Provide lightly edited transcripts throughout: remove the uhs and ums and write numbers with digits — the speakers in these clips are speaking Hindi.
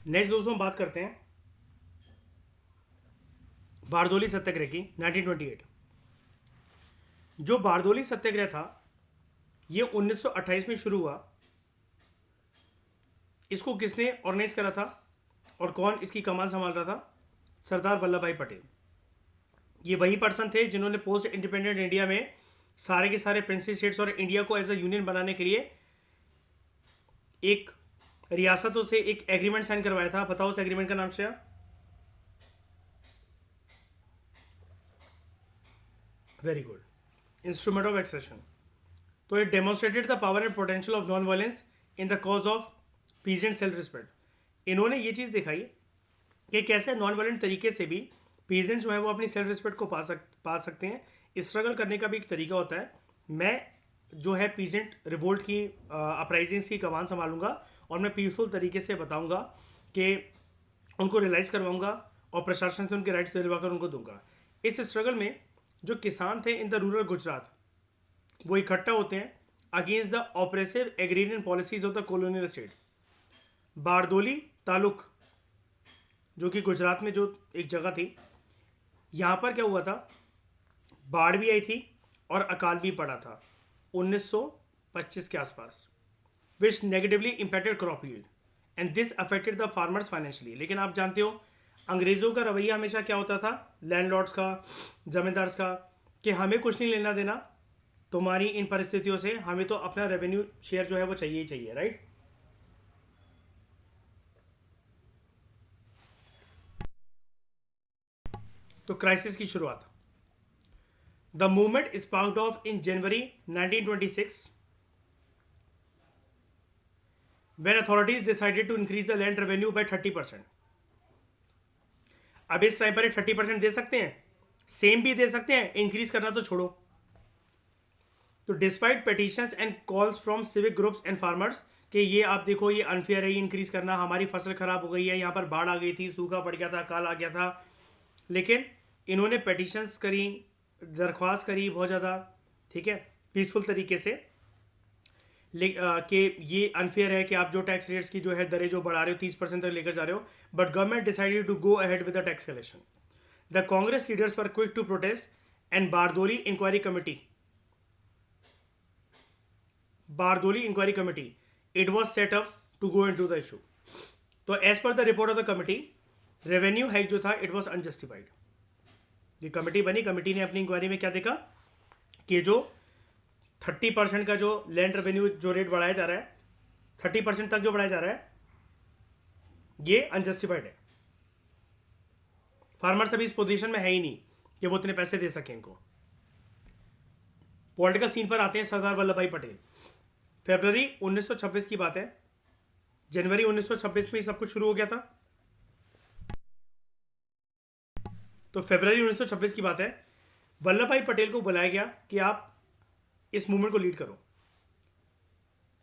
नेक्स्ट दोस्तों बात करते हैं बारदोली सत्याग्रह की 1928। जो बारदोली सत्याग्रह था ये 1928 में शुरू हुआ। इसको किसने ऑर्गेनाइज करा था और कौन इसकी कमान संभाल रहा था? सरदार वल्लभ भाई पटेल। ये वही पर्सन थे जिन्होंने पोस्ट इंडिपेंडेंट इंडिया में सारे के सारे प्रिंसी स्टेट्स और इंडिया को एज अ यूनियन बनाने के लिए एक रियासतों से एक एग्रीमेंट साइन करवाया था। बताओ उस एग्रीमेंट का नाम क्या? Very good, instrument of accession. तो it demonstrated the power and potential of non violence in the cause of peace and self respect. इन्होंने ये चीज़ दिखाई कि कैसे नॉन वायलेंट तरीके से भी पीजेंट्स जो है वो अपनी सेल्फ रिस्पेक्ट को पा सकते हैं। स्ट्रगल करने का भी एक तरीका होता है। मैं जो है पीजेंट रिवोल्ट की अपराइजिंग्स की कमान संभालूंगा और मैं पीसफुल तरीके से बताऊंगा कि उनको रियलाइज़ करवाऊंगा और प्रशासन से उनके राइट्स दिलवा कर उनको दूंगा। इस स्ट्रगल में जो किसान थे इन द रूरल गुजरात वो इकट्ठा होते हैं against the oppressive agrarian policies of the colonial state. Bardoli taluk जो कि गुजरात में जो एक जगह थी, यहाँ पर क्या हुआ था, बाढ़ भी आई थी और अकाल भी पड़ा था 1925 के आसपास, which negatively impacted crop yield and this affected the farmers financially. लेकिन आप जानते हो अंग्रेज़ों का रवैया हमेशा क्या होता था, लैंडलॉर्ड्स का, जमींदार्स का, कि हमें कुछ नहीं लेना देना तुम्हारी इन परिस्थितियों से, हमें तो अपना रेवेन्यू शेयर जो है वो चाहिए ही चाहिए, राइट। तो क्राइसिस की शुरुआत, the movement sparked of in January 1926 when authorities decided to increase the land revenue by 30%। अब इस टाइम पर 30% दे सकते हैं, सेम भी दे सकते हैं, इंक्रीज करना तो छोड़ो। तो despite petitions and calls from civic groups and farmers कि ये आप देखो ये अनफेयर है, ये इंक्रीज करना, हमारी फसल खराब हो गई है, यहाँ पर बाढ़ आ गई थी, सूखा पड़ गया था, काल आ गया था। लेकिन इन्होंने पेटिशंस करी, दरख्वास्त करी बहुत ज़्यादा, ठीक है, पीसफुल तरीके से, कि ये अनफेयर है कि आप जो टैक्स रेट्स की जो है दरें जो बढ़ा रहे हो 30% तक लेकर जा रहे हो। But government decided to go ahead with the tax collection. The Congress leaders were quick to protest and Bardoli inquiry committee it was set up to go into the issue। तो as per the report of the committee, revenue hike जो था इट वॉज अनजस्टिफाइड। ये कमिटी बनी, कमिटी ने अपनी इंक्वायरी में क्या देखा कि जो 30% का जो लैंड रेवेन्यू जो रेट बढ़ाया जा रहा है, 30% तक जो बढ़ाया जा रहा है, ये अनजस्टिफाइड है। फार्मर्स अभी इस पोजीशन में है ही नहीं कि वो इतने पैसे दे सकें इनको। पॉलिटिकल सीन पर आते हैं सरदार वल्लभ भाई पटेल। फरवरी 1926 की बात है, जनवरी 1926 में सब कुछ शुरू हो गया था। तो फरवरी 1926 की बात है, वल्लभ भाई पटेल को बुलाया गया कि आप इस मूवमेंट को लीड करो।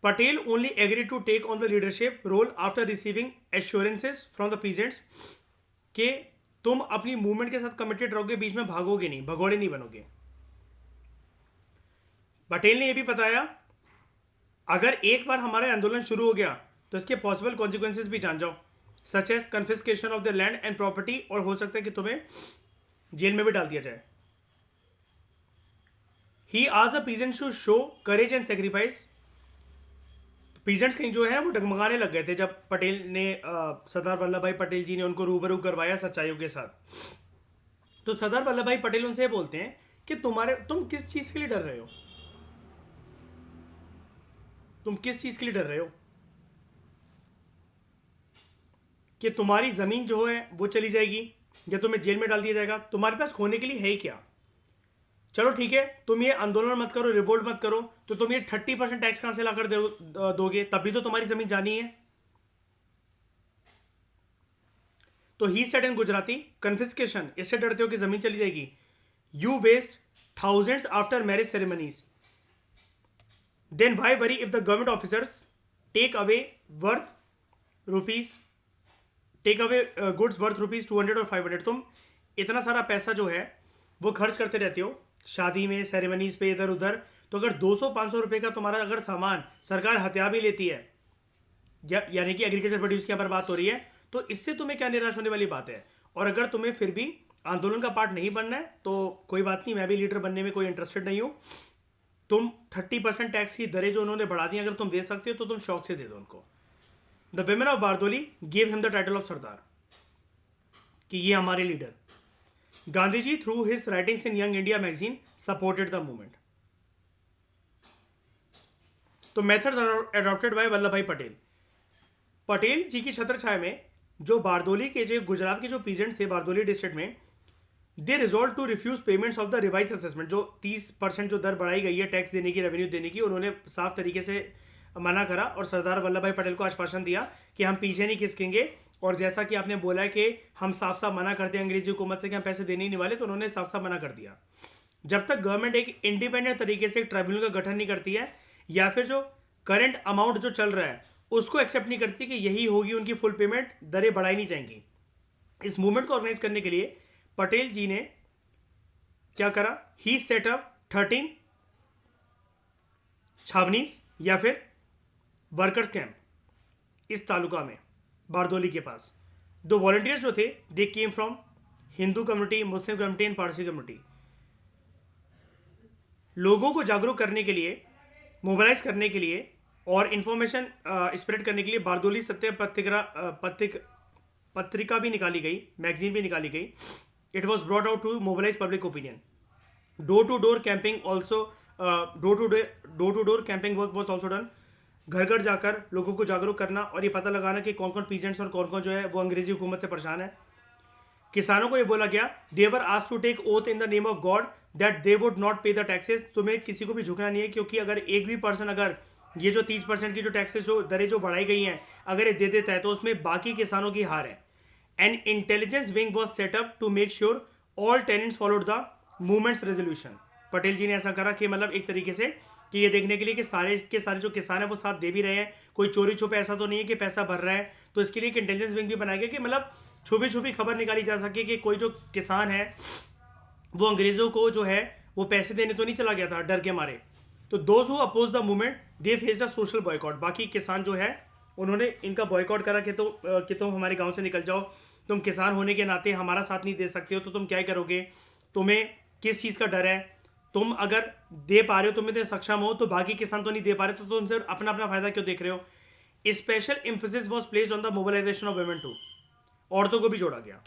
Patel only agree to take on the leadership role after receiving assurances from the peasants कि तुम अपनी मूवमेंट के साथ कमिटेड रहोगे, बीच में भागोगे नहीं, भगोड़े नहीं बनोगे। पटेल ने यह भी बताया अगर एक बार हमारा आंदोलन शुरू हो गया तो इसके पॉसिबल कॉन्सिक्वेंसेस भी जान जाओ, such as confiscation of the land and property, और हो सकता है कि तुम्हें जेल में भी डाल दिया जाए। He ask a peasants to show courage and sacrifice. Peasants कहीं जो है वो डगमगाने लग गए थे जब पटेल ने सरदार वल्लभ भाई पटेल जी ने उनको रूबरू करवाया सच्चाइयों के साथ। तो सरदार वल्लभ भाई पटेल उनसे बोलते हैं कि तुम किस चीज के लिए डर रहे हो, तुम किस चीज के लिए डर रहे हो कि तुम्हारी जमीन जो है वो चली जाएगी या तुम्हें जेल में डाल दिया जाएगा, तुम्हारे पास खोने के लिए है ही क्या। चलो ठीक है, तुम ये आंदोलन मत करो, रिवोल्ट मत करो, तो तुम ये 30% टैक्स कहां से लाकर दोगे, तब भी तो तुम्हारी जमीन जानी है। तो he said in Gujarati, confiscation, इससे डरते हो कि जमीन चली जाएगी। You waste thousands after marriage ceremonies, then why worry if the government officers take away goods worth rupees 200 और 500। तुम इतना सारा पैसा जो है वो खर्च करते रहते हो शादी में, सेरेमनीज पे, इधर उधर। तो अगर 200-500 रुपए का तुम्हारा अगर सामान सरकार हत्या भी लेती है, यानी कि एग्रीकल्चर प्रोड्यूस की अगर बात हो रही है, तो इससे तुम्हें क्या निराश होने वाली बात है? और अगर तुम्हें फिर भी आंदोलन का पार्ट नहीं बनना है तो कोई बात नहीं, मैं भी लीडर बनने में कोई इंटरेस्टेड नहीं हूँ। तुम 30% टैक्स की दरें जो उन्होंने बढ़ा दी अगर तुम दे सकते हो तो तुम शौक से दे दो उनको। The women of Bardoli gave him the title of Sardar, कि ये हमारे लीडर। Gandhi ji through his writings in young India magazine supported the movement. तो methods adopted by Vallabh Bhai Patel. Patel जी की छत्र छाया में जो बारदोली के जो गुजरात के जो पीजेंट्स थे बारदोली डिस्ट्रिक्ट में, they resolve to refuse payments of the revise assessment. जो 30% जो दर बढ़ाई गई है टैक्स देने की, रेवेन्यू देने की, उन्होंने साफ तरीके से मना करा और सरदार वल्लभ भाई पटेल को आश्वासन दिया कि हम पीछे नहीं खिसकेंगे। और जैसा कि आपने बोला है कि हम साफ साफ मना करते हैं अंग्रेजी हुकूमत से कि हम पैसे देने ही नहीं वाले, तो उन्होंने साफ साफ मना कर दिया। जब तक गवर्नमेंट एक इंडिपेंडेंट तरीके से एक ट्राइब्यूनल का गठन नहीं करती है या फिर जो करंट अमाउंट जो चल रहा है उसको एक्सेप्ट नहीं करती कि यही होगी उनकी फुल पेमेंट, दरें बढ़ाई नहीं जाएंगी। इस मूवमेंट को ऑर्गेनाइज करने के लिए पटेल जी ने क्या करा? ही सेटअप 13 छावनीस या फिर वर्कर्स कैंप इस तालुका में बारदोली के पास। दो वॉलंटियर्स जो थे they came from Hindu community, Muslim community and Parsi community. लोगों को जागरूक करने के लिए, मोबिलाइज करने के लिए और इंफॉर्मेशन स्प्रेड करने के लिए बारदोली सत्य पत्रिका भी निकाली गई, मैगजीन भी निकाली गई। It was brought out to mobilise public opinion. Door to door camping also, door to door camping work was also done. घर घर जाकर लोगों को जागरूक करना और ये पता लगाना कि कौन कौन पीजेंट्स और कौन कौन जो है वो अंग्रेजी हुकूमत से परेशान है। किसानों को ये बोला गया, they were asked to take oath in the name of God that they would not pay the taxes. तुम्हें किसी को भी झुकना नहीं है, क्योंकि अगर एक भी पर्सन अगर ये जो 30% की जो टैक्सेस जो दरें जो बढ़ाई गई हैं अगर ये दे देता है तो उसमें बाकी किसानों की हार है। An intelligence wing was set up to make sure all tenants followed the movements resolution. Patel ji ने ऐसा करा कि मतलब एक तरीके से कि ये देखने के लिए कि सारे के सारे जो किसान है वो साथ दे भी रहे हैं, कोई चोरी छुपे ऐसा तो नहीं है कि पैसा भर रहा है। तो इसके लिए एक इंटेलिजेंस विंग भी बनाया गया कि मतलब छुपी छुपी खबर निकाली जा सके कि कोई जो किसान है वो अंग्रेजों को जो है वो पैसे देने तो नहीं चला गया था डर के मारे। तो those who oppose the movement they faced a social boycott. बाकी किसान जो है उन्होंने इनका बॉयकॉट करा कि तुम हमारे गांव से निकल जाओ, तुम किसान होने के नाते हमारा साथ नहीं दे सकते हो तो तुम क्या करोगे, तुम्हें किस चीज़ का डर है, तुम अगर दे पा रहे हो, तुम इतने सक्षम हो तो बाकी किसान तो नहीं दे पा रहे, तो तुम सिर्फ अपना अपना फायदा क्यों देख रहे हो। Special emphasis was placed on the mobilization of women too. औरतों को भी जोड़ा गया।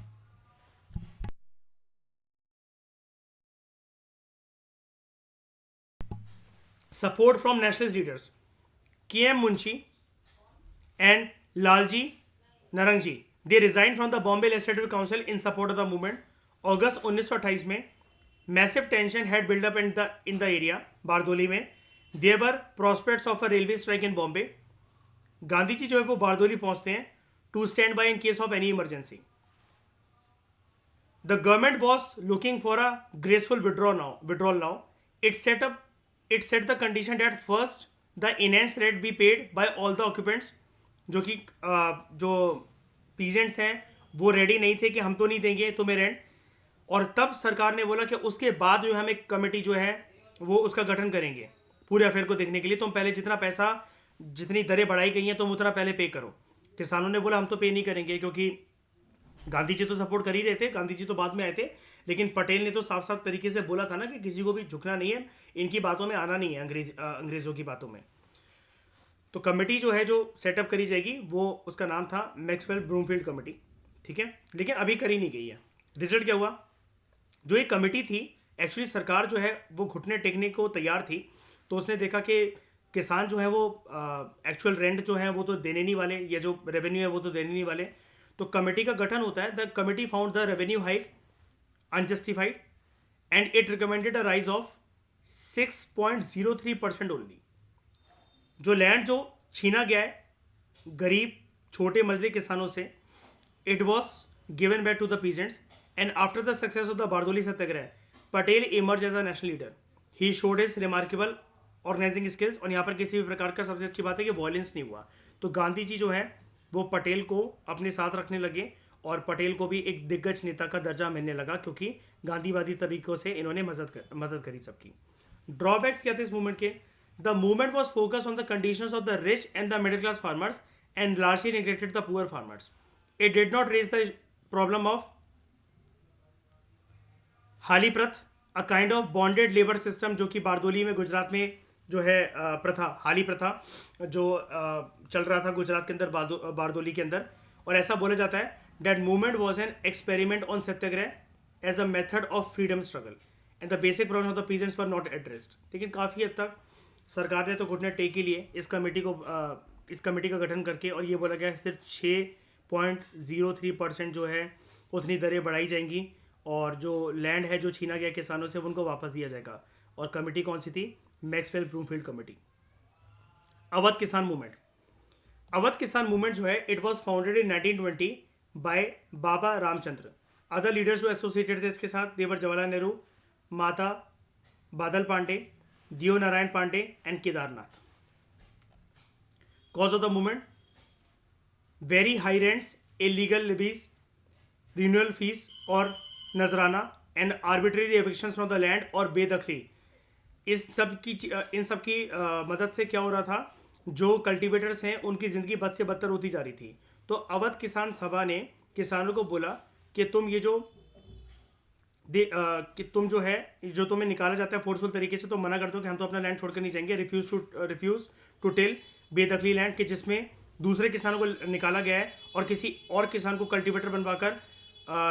Support from nationalist leaders, K M. Munshi and Lalji Narangji, they resign from the Bombay legislative council in support of the movement. अगस्त 1928 में massive tension had build up in the area Bardoli में। There were prospects of a railway strike in Bombay. Gandhi ji जो है वो बारदोली पहुंचते हैं to stand by in case of any emergency. The government was looking for a graceful withdrawal now. It set the condition that first the enhanced rate be paid by all the occupants। जो कि जो पीजेंट्स हैं वो रेडी नहीं थे कि हम तो नहीं देंगे तुम्हें रेंट। और तब सरकार ने बोला कि उसके बाद जो हम एक कमेटी जो है वो उसका गठन करेंगे पूरे अफेयर को देखने के लिए। तुम पहले जितना पैसा, जितनी दरें बढ़ाई गई हैं तुम उतना पहले पे करो। किसानों ने बोला हम तो पे नहीं करेंगे, क्योंकि गांधी जी तो सपोर्ट कर ही रहे थे, गांधी जी तो बाद में आए थे, लेकिन पटेल ने तो साफ साफ तरीके से बोला था ना कि किसी को भी झुकना नहीं है, इनकी बातों में आना नहीं है, अंग्रेजों की बातों में। तो कमेटी जो है जो सेटअप करी जाएगी वो उसका नाम था मैक्सवेल ब्रूमफील्ड कमेटी, ठीक है, लेकिन अभी करी नहीं गई है। रिजल्ट क्या हुआ? जो एक कमेटी थी, एक्चुअली सरकार जो है वो घुटने टेकने को तैयार थी, तो उसने देखा कि किसान जो है वो एक्चुअल रेंट जो है वो तो देने नहीं वाले, या जो रेवेन्यू है वो तो देने नहीं वाले। तो कमेटी का गठन होता है। The committee found the revenue hike unjustified and it recommended a rise of 6.03% only. जो लैंड जो छीना गया है गरीब छोटे मजले किसानों से, it was given back to the peasants. And after the success of the Bardoli satyagraha, Patel emerge as a national leader. He showed his remarkable organising skills. और यहाँ पर किसी भी प्रकार का सबसे अच्छी बात है कि वॉयलेंस नहीं हुआ। तो गांधी जी जो है वो पटेल को अपने साथ रखने लगे और पटेल को भी एक दिग्गज नेता का दर्जा मिलने लगा, क्योंकि गांधीवादी तरीकों से इन्होंने मदद करी सबकी। ड्रॉबैक्स क्या थे इस मूवमेंट के? The movement was focus on the conditions of the rich and the middle class farmers and largely neglected the poor farmers. It did not raise the problem of Hali Pratha, a kind of bonded labour system, जो कि बारदोली में गुजरात में जो है प्रथा, हाली प्रथा जो चल रहा था गुजरात के अंदर, बारदोली के अंदर. और ऐसा बोला जाता है that movement was an experiment on satyagraha as a method of freedom struggle and the basic problem of the peasants were not addressed. लेकिन काफ़ी हद तक सरकार ने तो घुटने टेक ही लिए इस कमेटी का गठन करके, और ये बोला गया सिर्फ 6.03% जो है उतनी दरें बढ़ाई जाएंगी, और जो लैंड है जो छीना गया किसानों से उनको वापस दिया जाएगा. और कमेटी कौन सी थी? Maxwell Bloomfield committee. अवध किसान मूवमेंट. अवध किसान मूवमेंट जो है it was founded in 1920 by Baba Ramchandra. Other leaders जो एसोसिएटेड थे इसके साथ देवर जवाहरलाल नेहरू, माता Badal Pandey, Deo Narayan Pandey and Kedarnath. Cause of the movement: very high rents, illegal levies, renewal fees और nazrana and arbitrary evictions from the land और बेदखली. इन सब की मदद से क्या हो रहा था, जो कल्टीवेटर्स हैं उनकी ज़िंदगी बद से बदतर होती जा रही थी. तो अवध किसान सभा ने किसानों को बोला कि तुम ये जो कि तुम जो है जो तुम्हें निकाला जाता है फोर्सफुल तरीके से, तो मना कर दो कि हम तो अपना लैंड छोड़कर नहीं जाएंगे. रिफ्यूज़ टू टेल बेदखली लैंड, कि जिसमें दूसरे किसानों को निकाला गया है और किसी और किसान को कल्टीवेटर बनवाकर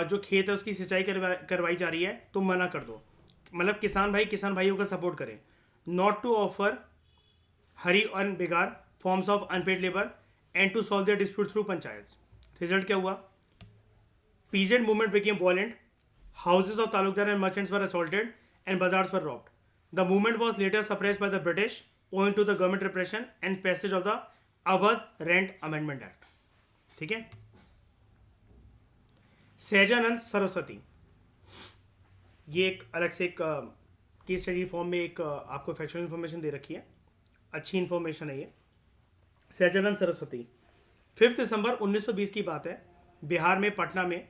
जो खेत है उसकी सिंचाई करवाई जा रही है, तो मना कर दो. मतलब किसान भाइयों का सपोर्ट करें. Not to offer hari and begar forms of unpaid labour and to solve their dispute through panchayat. Result क्या हुआ? Peasant movement became violent, houses of taluqdar and merchants were assaulted and bazaars were robbed. The movement was later suppressed by the British owing to the government repression and passage of the Awadh rent amendment act. ठीक है. सहजानंद सरस्वती, ये एक अलग से एक केस स्टडी फॉर्म में एक आपको फैक्चुअल इन्फॉर्मेशन दे रखी है, अच्छी इन्फॉर्मेशन है ये. सहजानंद सरस्वती 5 दिसंबर 1920 की बात है. बिहार में पटना में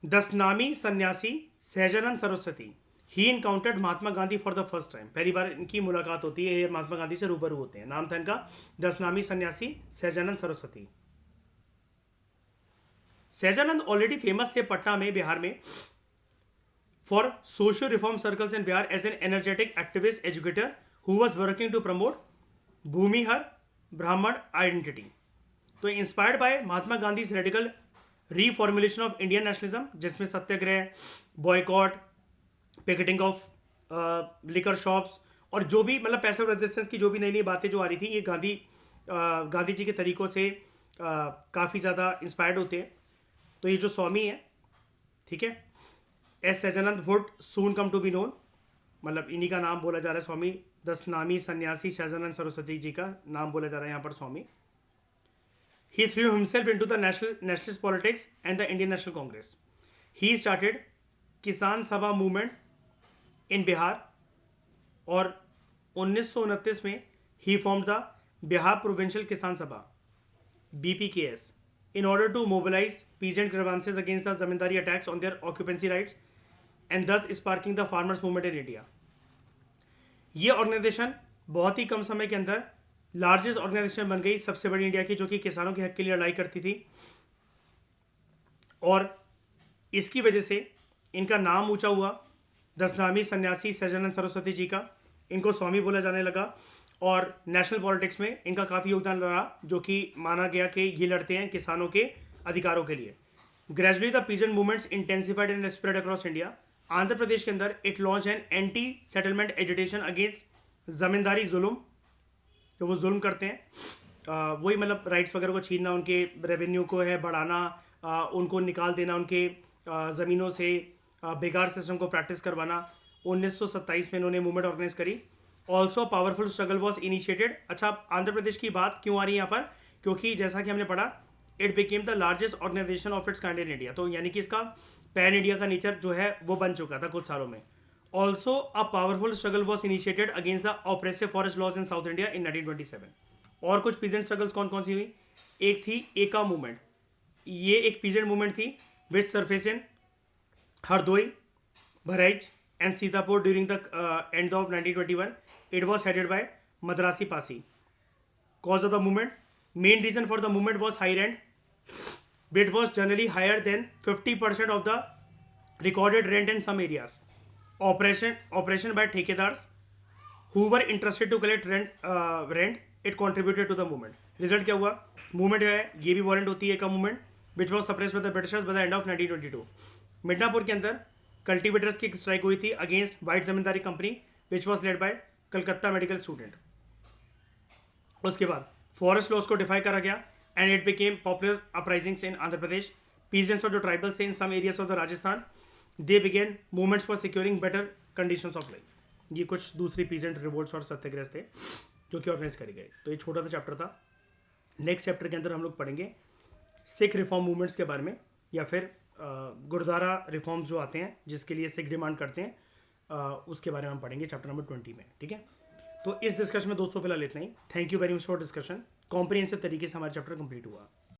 Dasnami sanyasi Sahajanand Saraswati he encountered Mahatma Gandhi for the first time. पहली बार इनकी मुलाकात होती है, ये महात्मा गांधी से रूबरू होते हैं. नाम था इनका दसनामी सन्यासी सहजानंद सरस्वती. सहजानंद ऑलरेडी फेमस थे पटना में, बिहार में, for socio reform circles in Bihar as an energetic activist educator who was working to promote Bhumihar Brahmin identity. तो inspired by Mahatma Gandhi radical reformulation of Indian nationalism, जिसमें satyagraha, boycott, picketing of liquor shops और जो भी मतलब पैसिव रेजिस्टेंस की जो भी नई नई बातें जो आ रही थी, ये गांधी जी के तरीकों से काफ़ी ज़्यादा इंस्पायर्ड होते हैं. तो ये जो स्वामी है, ठीक है, S Sahajanand would soon come to be known, मतलब इन्हीं का नाम बोला जा रहा है स्वामी. दसनामी सन्यासी सहजानंद सरस्वती जी का नाम बोला जा रहा है यहाँ पर स्वामी. He threw himself into the nationalist politics and the Indian National Congress. He started किसान सभा मूवमेंट इन बिहार और 1929 में ही फॉर्म द बिहार प्रोविंशियल किसान सभा BPKS in order to mobilize peasant grievances against the zamindari attacks on their occupancy rights and thus sparking the farmers movement in India. ये ऑर्गेनाइजेशन बहुत ही कम समय के अंदर लार्जेस्ट ऑर्गेनाइजेशन बन गई, सबसे बड़ी इंडिया की, जो कि किसानों के हक के लिए लड़ाई करती थी. और इसकी वजह से इनका नाम ऊंचा हुआ. दसनामी सन्यासी सहजानंद सरस्वती जी का, इनको स्वामी बोला जाने लगा और नेशनल पॉलिटिक्स में इनका काफ़ी योगदान रहा, जो कि माना गया कि ये लड़ते हैं किसानों के अधिकारों के लिए. Gradually the peasant movements intensified and spread across India. Andhra Pradesh के अंदर it launch an anti settlement agitation against zamindari जुल्म, जो वो जुल्म करते हैं, वही मतलब राइट्स वगैरह को छीनना, उनके रेवेन्यू को है बढ़ाना, उनको निकाल देना उनके ज़मीनों से, बेकार सिस्टम को प्रैक्टिस करवाना. 1927 में इन्होंने मूवमेंट ऑर्गेनाइज करी. Also powerful struggle was initiated. अच्छा, आंध्र प्रदेश की बात क्यों आ रही है यहाँ पर? क्योंकि जैसा कि हमने पढ़ा, it became the largest organisation of its kind in India. तो यानी कि इसका पैन इंडिया का नेचर जो है वो बन चुका था कुछ सालों में. Also a powerful struggle was initiated against the oppressive forest laws in South India in 1927. और कुछ पीजेंट स्ट्रगल्स कौन कौन सी हुई? एक थी एका मूवमेंट. ये एक पीजेंट मूवमेंट थी which surface in Hardoi, Bahraich and Sitapur during the end of 1921. It was headed by Madrasi Pasi. Cause of the movement: main reason for the movement was high rent. It was generally higher than 50% of the recorded rent in some areas. Operation by ठेकेदार्स who were interested to collect rent. It contributed to the movement. Result क्या हुआ? मूवमेंट है, ये भी वारंट होती है का movement which was suppressed by the Britishers by the end of 1922. Midnapur के अंदर कल्टिवेटर्स की एक स्ट्राइक हुई थी against white zamindari company which was led by Calcutta medical student. उसके बाद फॉरेस्ट लॉस को डिफाई करा गया and it became popular uprisings in Andhra Pradesh. Peasants of the tribals in some areas of the Rajasthan, they began movements for securing better conditions of life. ये कुछ दूसरी पीजेंट रिवोल्ट्स और सत्याग्रह थे जो कि ऑर्गेनाइज करे गए. तो ये छोटा सा चैप्टर था. नेक्स्ट चैप्टर के अंदर हम लोग पढ़ेंगे सिख रिफॉर्म मूवमेंट्स के बारे में, या फिर गुरुद्वारा रिफॉर्म्स जो आते हैं जिसके लिए सिख डिमांड करते हैं, उसके बारे में हम पढ़ेंगे चैप्टर नंबर 20 में. ठीक है, तो इस डिस्कशन में दोस्तों फिलहाल इतना ही. Thank you very much for discussion. Comprehensive तरीके से हमारा चैप्टर कंप्लीट हुआ.